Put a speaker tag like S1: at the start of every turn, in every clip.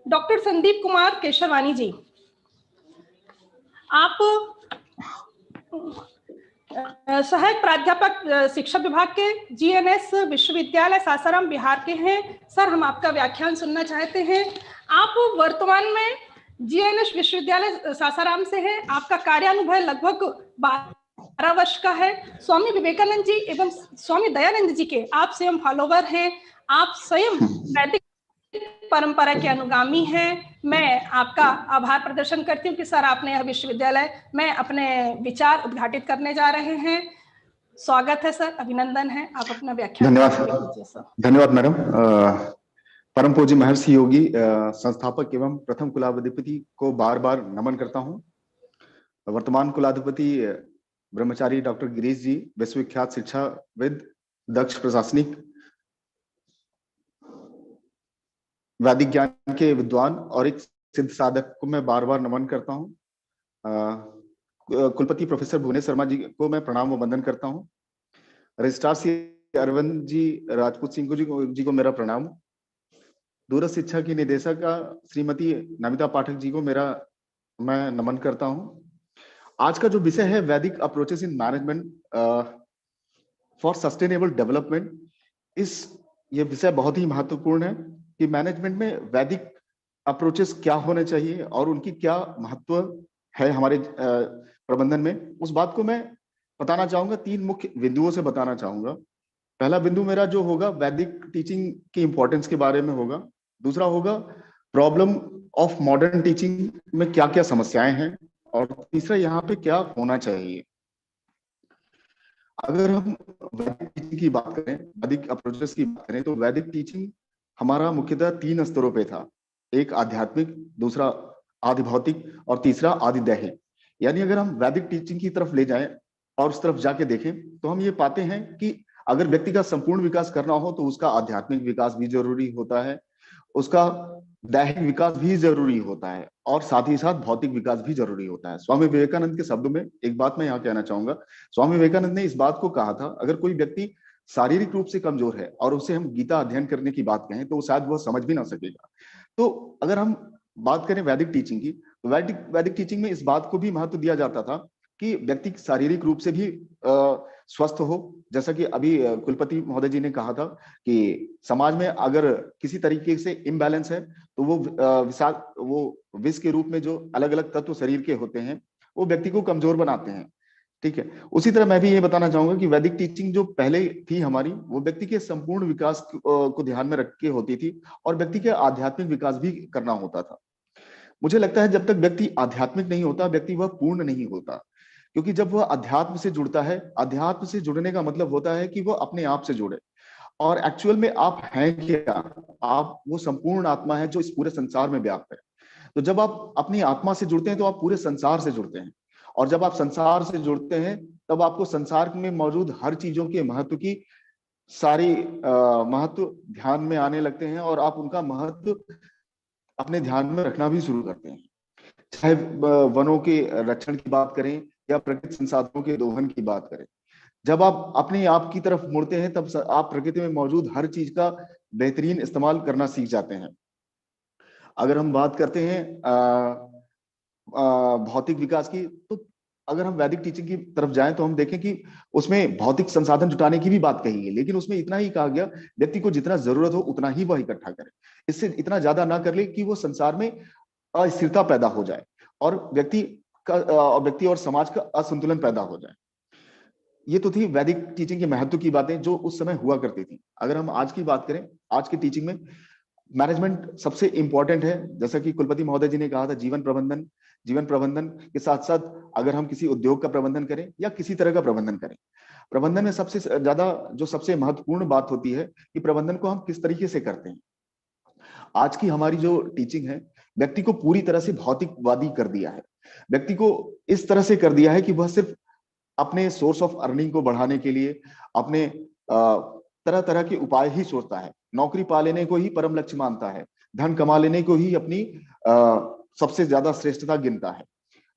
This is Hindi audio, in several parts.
S1: डॉक्टर संदीप कुमार केशवानी जी, आप सहायक प्राध्यापक शिक्षा विभाग के जीएनएस विश्वविद्यालय सासाराम बिहार के हैं। सर, हम आपका व्याख्यान सुनना चाहते हैं। आप वर्तमान में जीएनएस विश्वविद्यालय सासाराम से हैं। आपका कार्यानुभव लगभग 12 वर्ष का है। स्वामी विवेकानंद जी एवं स्वामी दयानंद जी के आप स्वयं फॉलोवर हैं। आप स्वयं वैदिक परंपरा के अनुगामी हैं। मैं आपका आभार प्रदर्शन करती हूँ कि सर आपने यह विश्वविद्यालय में अपने विचार उद्घाटित करने जा रहे हैं। स्वागत है सर, अभिनंदन है। आप अपना व्याख्यान
S2: धन्यवाद मैडम। परम पूज्य महर्षि योगी संस्थापक एवं प्रथम कुलाधिपति को बार बार नमन करता हूँ। वर्तमान कुलाधिपति ब्रह्मचारी डॉक्टर गिरीश जी, विश्वविख्यात शिक्षाविद, दक्ष प्रशासनिक, वैदिक ज्ञान के विद्वान और एक सिद्ध साधक को मैं बार बार नमन करता हूँ। कुलपति प्रोफेसर भुवनेश शर्मा जी को मैं प्रणाम व वंदन करता हूँ। रजिस्ट्रार श्री अरविंद जी राजपूत सिंह जी को मेरा प्रणाम। दूरस्थ शिक्षा की निदेशक श्रीमती नमिता पाठक जी को मैं नमन करता हूँ। आज का जो विषय है वैदिक approaches in management for sustainable development, ये विषय बहुत ही महत्वपूर्ण है कि मैनेजमेंट में वैदिक अप्रोचेस क्या होने चाहिए और उनकी क्या महत्व है हमारे प्रबंधन में। उस बात को मैं बताना चाहूंगा, 3 मुख्य बिंदुओं से बताना चाहूंगा। पहला बिंदु मेरा जो होगा वैदिक टीचिंग की इंपॉर्टेंस के बारे में होगा। दूसरा होगा प्रॉब्लम ऑफ मॉडर्न टीचिंग में क्या क्या समस्याएं हैं, और तीसरा यहाँ पे क्या होना चाहिए। अगर हम वैदिक टीचिंग की बात करें, वैदिक अप्रोचेस की बात करें, तो वैदिक टीचिंग हमारा मुख्यतः 3 स्तरों पे था। एक आध्यात्मिक, दूसरा आदि भौतिक और तीसरा आदि दैहिक। यानी अगर हम वैदिक टीचिंग की तरफ ले जाएं और उस तरफ जाके देखें तो हम ये पाते हैं कि अगर व्यक्ति का संपूर्ण विकास करना हो तो उसका आध्यात्मिक विकास भी जरूरी होता है, उसका दैहिक विकास भी जरूरी होता है और साथ ही साथ भौतिक विकास भी जरूरी होता है। स्वामी विवेकानंद के शब्दों में एक बात मैं यहाँ कहना चाहूंगा। स्वामी विवेकानंद ने इस बात को कहा था, अगर कोई व्यक्ति शारीरिक रूप से कमजोर है और उसे हम गीता अध्ययन करने की बात कहें तो शायद वह समझ भी ना सकेगा। तो अगर हम बात करें वैदिक टीचिंग की, तो वैदिक टीचिंग में इस बात को भी महत्व दिया जाता था कि व्यक्ति शारीरिक रूप से भी स्वस्थ हो। जैसा कि अभी कुलपति महोदय जी ने कहा था कि समाज में अगर किसी तरीके से इम्बैलेंस है तो वो विष के रूप में जो अलग अलग तत्व शरीर के होते हैं वो व्यक्ति को कमजोर बनाते हैं। ठीक है, उसी तरह मैं भी ये बताना चाहूंगा कि वैदिक टीचिंग जो पहले थी हमारी, वो व्यक्ति के संपूर्ण विकास को ध्यान में रख के होती थी और व्यक्ति के आध्यात्मिक विकास भी करना होता था। मुझे लगता है जब तक व्यक्ति आध्यात्मिक नहीं होता, व्यक्ति वह पूर्ण नहीं होता, क्योंकि जब वह अध्यात्म से जुड़ता है, अध्यात्म से जुड़ने का मतलब होता है कि वह अपने आप से जुड़े। और एक्चुअल में आप हैं क्या? आप वो संपूर्ण आत्मा है जो इस पूरे संसार में व्याप्त है। तो जब आप अपनी आत्मा से जुड़ते हैं तो आप पूरे संसार से जुड़ते हैं, और जब आप संसार से जुड़ते हैं तब आपको संसार में मौजूद हर चीजों के महत्व की सारी महत्व ध्यान में आने लगते हैं और आप उनका महत्व अपने ध्यान में रखना भी शुरू करते हैं। चाहे वनों के रक्षण की बात करें या प्रकृति संसाधनों के दोहन की बात करें, जब आप अपने आप की तरफ मुड़ते हैं तब आप प्रकृति में मौजूद हर चीज का बेहतरीन इस्तेमाल करना सीख जाते हैं। अगर हम बात करते हैं भौतिक विकास की, तो अगर हम वैदिक टीचिंग की तरफ जाएं तो हम देखें कि उसमें भौतिक संसाधन जुटाने की भी बात कही है, लेकिन उसमें इतना ही कहा गया व्यक्ति को जितना जरूरत हो उतना ही वह इकट्ठा करे, इससे इतना ज्यादा ना कर ले कि वो संसार में अस्थिरता पैदा हो जाए और व्यक्ति और समाज का असंतुलन पैदा हो जाए। ये तो थी वैदिक टीचिंग के महत्व की बातें जो उस समय हुआ करती थी। अगर हम आज की बात करें, आज की टीचिंग में मैनेजमेंट सबसे इंपॉर्टेंट है। जैसा कि कुलपति महोदय जी ने कहा था, जीवन प्रबंधन के साथ साथ अगर हम किसी उद्योग का प्रबंधन करें या किसी तरह का प्रबंधन करें, प्रबंधन में सबसे ज्यादा जो सबसे महत्वपूर्ण बात होती है कि प्रबंधन को हम किस तरीके से करते हैं। आज की हमारी जो टीचिंग है व्यक्ति को पूरी तरह से भौतिकवादी कर दिया है। व्यक्ति को इस तरह से कर दिया है कि वह सिर्फ अपने सोर्स ऑफ अर्निंग को बढ़ाने के लिए अपने तरह तरह के उपाय ही सोचता है। नौकरी पा लेने को ही परम लक्ष्य मानता है, धन कमा लेने को ही अपनी सबसे ज्यादा श्रेष्ठता गिनता है,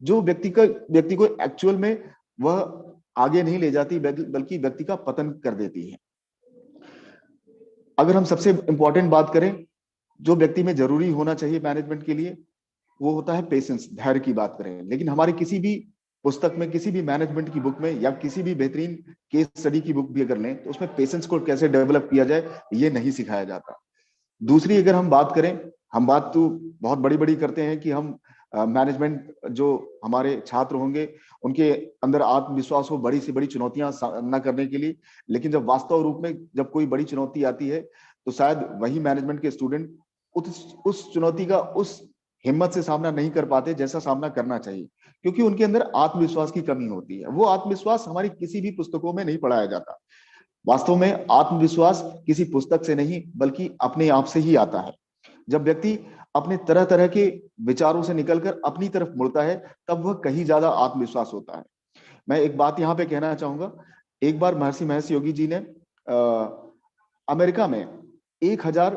S2: जो व्यक्ति को एक्चुअल में वह आगे नहीं ले जाती बल्कि व्यक्ति का पतन कर देती है। अगर हम सबसे इंपॉर्टेंट बात करें जो व्यक्ति में जरूरी होना चाहिए मैनेजमेंट के लिए वो होता है पेशेंस, धैर्य की बात करें। लेकिन हमारी किसी भी पुस्तक में, किसी भी मैनेजमेंट की बुक में या किसी भी बेहतरीन केस स्टडी की बुक भी अगर लें तो उसमें पेशेंस को कैसे डेवलप किया जाए ये नहीं सिखाया जाता। दूसरी अगर हम बात करें, हम बात तो बहुत बड़ी बड़ी करते हैं कि हम मैनेजमेंट जो हमारे छात्र होंगे उनके अंदर आत्मविश्वास हो बड़ी से बड़ी चुनौतियां सामना करने के लिए, लेकिन जब वास्तव रूप में जब कोई बड़ी चुनौती आती है तो शायद वही मैनेजमेंट के स्टूडेंट उस चुनौती का उस हिम्मत से सामना नहीं कर पाते जैसा सामना करना चाहिए, क्योंकि उनके अंदर आत्मविश्वास की कमी होती है। वो आत्मविश्वास हमारी किसी भी पुस्तकों में नहीं पढ़ाया जाता। वास्तव में आत्मविश्वास किसी पुस्तक से नहीं बल्कि अपने आप से ही आता है। जब व्यक्ति अपने तरह तरह के विचारों से निकलकर अपनी तरफ मुड़ता है तब वह कहीं ज्यादा आत्मविश्वास होता है। मैं एक बात यहाँ पे कहना चाहूंगा, एक बार महर्षि महेश योगी जी ने अमेरिका में 1000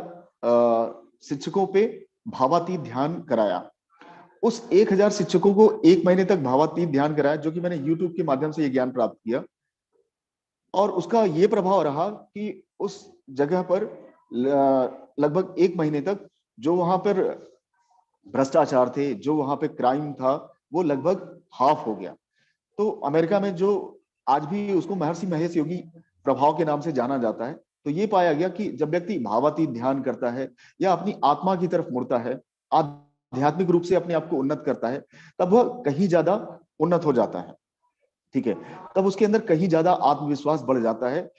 S2: शिक्षकों पे भावातीत ध्यान कराया। उस 1000 शिक्षकों को 1 महीने तक भावातीत ध्यान कराया, जो कि मैंने यूट्यूब के माध्यम से ये ज्ञान प्राप्त किया। और उसका ये प्रभाव रहा कि उस जगह पर लगभग 1 महीने तक जो वहां पर भ्रष्टाचार थे, जो वहां पे क्राइम था, वो लगभग हाफ हो गया। तो अमेरिका में जो आज भी उसको महर्षि महेश योगी प्रभाव के नाम से जाना जाता है, तो ये पाया गया कि जब व्यक्ति भावातीत ध्यान करता है या अपनी आत्मा की तरफ मुड़ता है, आध्यात्मिक रूप से अपने आप को उन्नत करता है, तब वह कहीं ज्यादा उन्नत हो जाता है। ठीक है, तब उसके अंदर कहीं ज्यादा आत्मविश्वास बढ़ जाता है।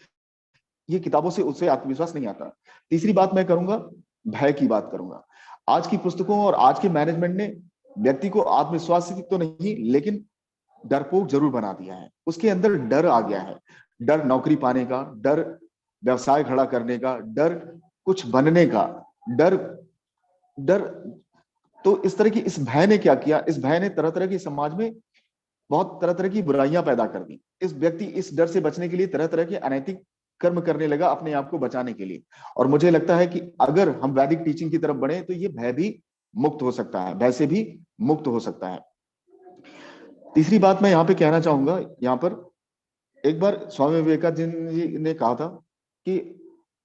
S2: ये किताबों से उससे आत्मविश्वास नहीं आता। तीसरी बात मैं करूंगा, भय की बात करूंगा। आज की पुस्तकों और आज के मैनेजमेंट ने व्यक्ति को आत्मविश्वास तो नहीं लेकिन डरपोक जरूर बना दिया है। उसके अंदर डर आ गया है, डर नौकरी पाने का, डर व्यवसाय खड़ा करने का, डर कुछ बनने का, डर डर तो इस तरह की इस भय ने क्या किया, इस भय ने तरह तरह की समाज में बहुत तरह तरह की बुराइयां पैदा कर दी। इस व्यक्ति इस डर से बचने के लिए तरह तरह के अनैतिक कर्म करने लगा अपने आप को बचाने के लिए। और मुझे लगता है कि अगर हम वैदिक टीचिंग की तरफ बढ़े तो ये भय भी मुक्त हो सकता है, भय से भी मुक्त हो सकता है। तीसरी बात मैं यहाँ पे कहना चाहूंगा, यहाँ पर एक बार स्वामी विवेकानंद जी ने कहा था कि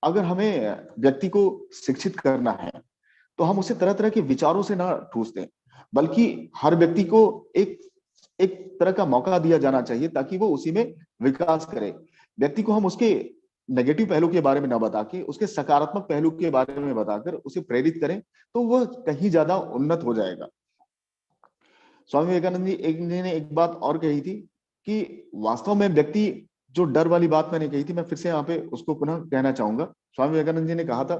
S2: अगर हमें व्यक्ति को शिक्षित करना है तो हम उसे तरह तरह के विचारों से ना ठूस दें, बल्कि हर व्यक्ति को एक तरह का मौका दिया जाना चाहिए ताकि वो उसी में विकास करे। व्यक्ति को हम उसके नेगेटिव पहलू के बारे में ना बता के उसके सकारात्मक पहलू के बारे में बताकर उसे प्रेरित करें तो वह कहीं ज्यादा उन्नत हो जाएगा। स्वामी विवेकानंद जी ने एक बात और कही थी कि वास्तव में व्यक्ति, जो डर वाली बात मैंने कही थी, मैं फिर से यहाँ पे उसको पुनः कहना चाहूंगा। स्वामी विवेकानंद जी ने कहा था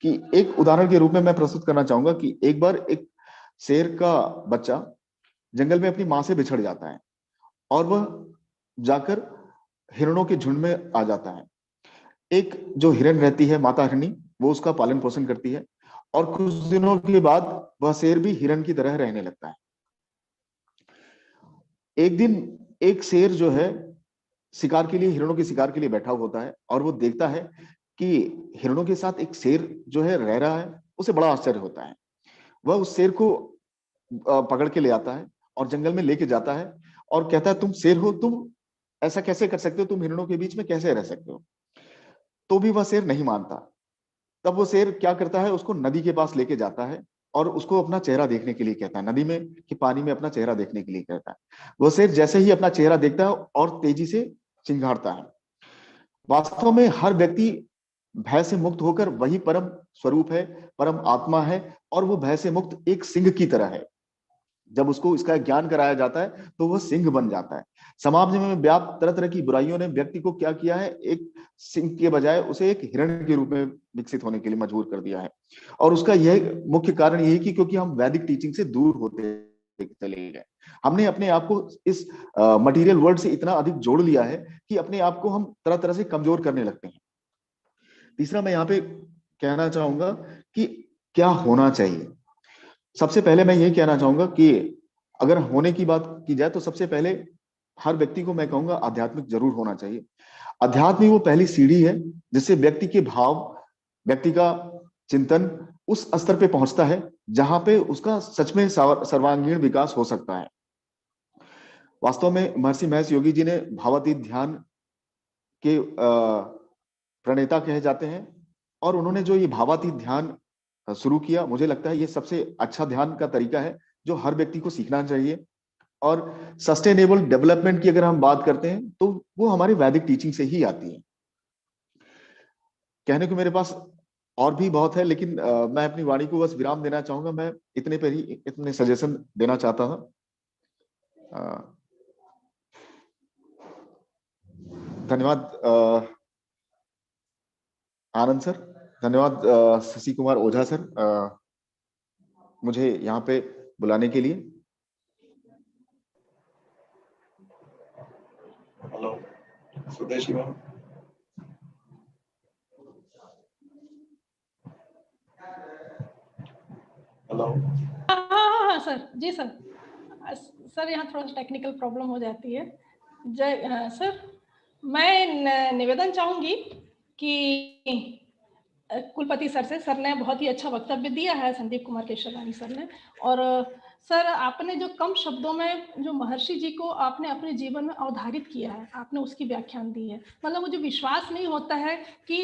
S2: कि एक उदाहरण के रूप में मैं प्रस्तुत करना चाहूंगा कि एक बार एक शेर का बच्चा जंगल में अपनी मां से बिछड़ जाता है और वह जाकर हिरणों के झुंड में आ जाता है। एक जो हिरण रहती है, माता हिरणी, वो उसका पालन पोषण करती है और कुछ दिनों के बाद वह शेर भी हिरण की तरह रहने लगता है। एक दिन एक शेर जो है शिकार के लिए, हिरणों के शिकार के लिए बैठा होता है और वो देखता है कि हिरणों के साथ एक शेर जो है रह रहा है। उसे बड़ा आश्चर्य होता है। वह उस शेर को पकड़ के ले आता है और जंगल में लेके जाता है और कहता है, तुम शेर हो, तुम ऐसा कैसे कर सकते हो, तुम हिरणों के बीच में कैसे रह सकते हो। तो भी वह शेर नहीं मानता। तब वो शेर क्या करता है, उसको नदी के पास लेके जाता है और उसको अपना चेहरा देखने के लिए कहता है, नदी में कि पानी में अपना चेहरा देखने के लिए कहता है। वो शेर जैसे ही अपना चेहरा देखता है और तेजी से चिंगारता है। वास्तव में हर व्यक्ति भय से मुक्त होकर वही परम स्वरूप है, परम आत्मा है और वो भय से मुक्त एक सिंह की तरह है। जब उसको इसका ज्ञान कराया जाता है तो वह सिंह बन जाता है। समाज में व्याप्त तरह तरह की बुराइयों ने व्यक्ति को क्या किया है, एक सिंह के बजाय उसे एक हिरण के रूप में विकसित होने के लिए मजबूर कर दिया है। और उसका यह मुख्य कारण यही कि क्योंकि हम वैदिक टीचिंग से दूर होते चले गए। हमने अपने आप को इस मटेरियल वर्ल्ड से इतना अधिक जोड़ लिया है कि अपने आप को हम तरह तरह से कमजोर करने लगते हैं। तीसरा मैं यहाँ पे कहना चाहूंगा कि क्या होना चाहिए। सबसे पहले मैं ये कहना चाहूंगा कि अगर होने की बात की जाए तो सबसे पहले हर व्यक्ति को मैं कहूंगा आध्यात्मिक जरूर होना चाहिए। अध्यात्म ही वो पहली सीढ़ी है जिससे व्यक्ति के भाव, व्यक्ति का चिंतन उस स्तर पे पहुंचता है जहां पे उसका सच में सर्वांगीण विकास हो सकता है। वास्तव में महर्षि महेश योगी जी ने भावातीत ध्यान के प्रणेता कहे जाते हैं और उन्होंने जो ये भावातीत ध्यान शुरू किया। मुझे लगता है ये सबसे अच्छा ध्यान का तरीका है जो हर व्यक्ति को सीखना चाहिए। और सस्टेनेबल डेवलपमेंट की अगर हम बात करते हैं तो वो हमारी वैदिक टीचिंग से ही आती है। कहने को मेरे पास और भी बहुत है, लेकिन मैं अपनी वाणी को बस विराम देना चाहूंगा। मैं इतने पर ही इतने सजेशन देना चाहता था। धन्यवाद आनंद सर, धन्यवाद शशि कुमार ओझा सर मुझे यहाँ पे बुलाने के लिए।
S3: Hello Sudeshi ma'am. हेलो।
S1: हाँ सर, जी सर। सर यहाँ थोड़ा सा टेक्निकल प्रॉब्लम हो जाती है। जय सर, मैं निवेदन चाहूंगी कि कुलपति सर ने बहुत ही अच्छा वक्तव्य दिया है, संदीप कुमार केशवरानी सर ने। और सर आपने जो कम शब्दों में जो महर्षि जी को आपने अपने जीवन में अवधारित किया है, आपने उसकी व्याख्यान दी है। मतलब मुझे विश्वास नहीं होता है कि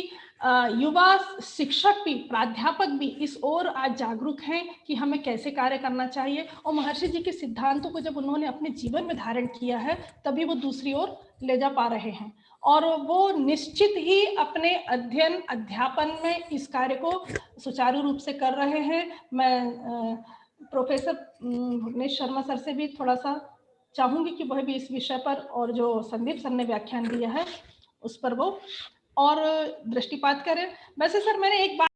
S1: युवा शिक्षक भी, प्राध्यापक भी इस ओर आज जागरूक हैं कि हमें कैसे कार्य करना चाहिए। और महर्षि जी के सिद्धांतों को जब उन्होंने अपने जीवन में धारण किया है तभी वो दूसरी ओर ले जा पा रहे हैं। और वो निश्चित ही अपने अध्ययन अध्यापन में इस कार्य को सुचारू रूप से कर रहे हैं। मैं प्रोफेसर भुवनेश शर्मा सर से भी थोड़ा सा चाहूंगी कि वह भी इस विषय पर, और जो संदीप सर ने व्याख्यान दिया है उस पर वो और दृष्टिपात करें। वैसे सर मैंने एक बात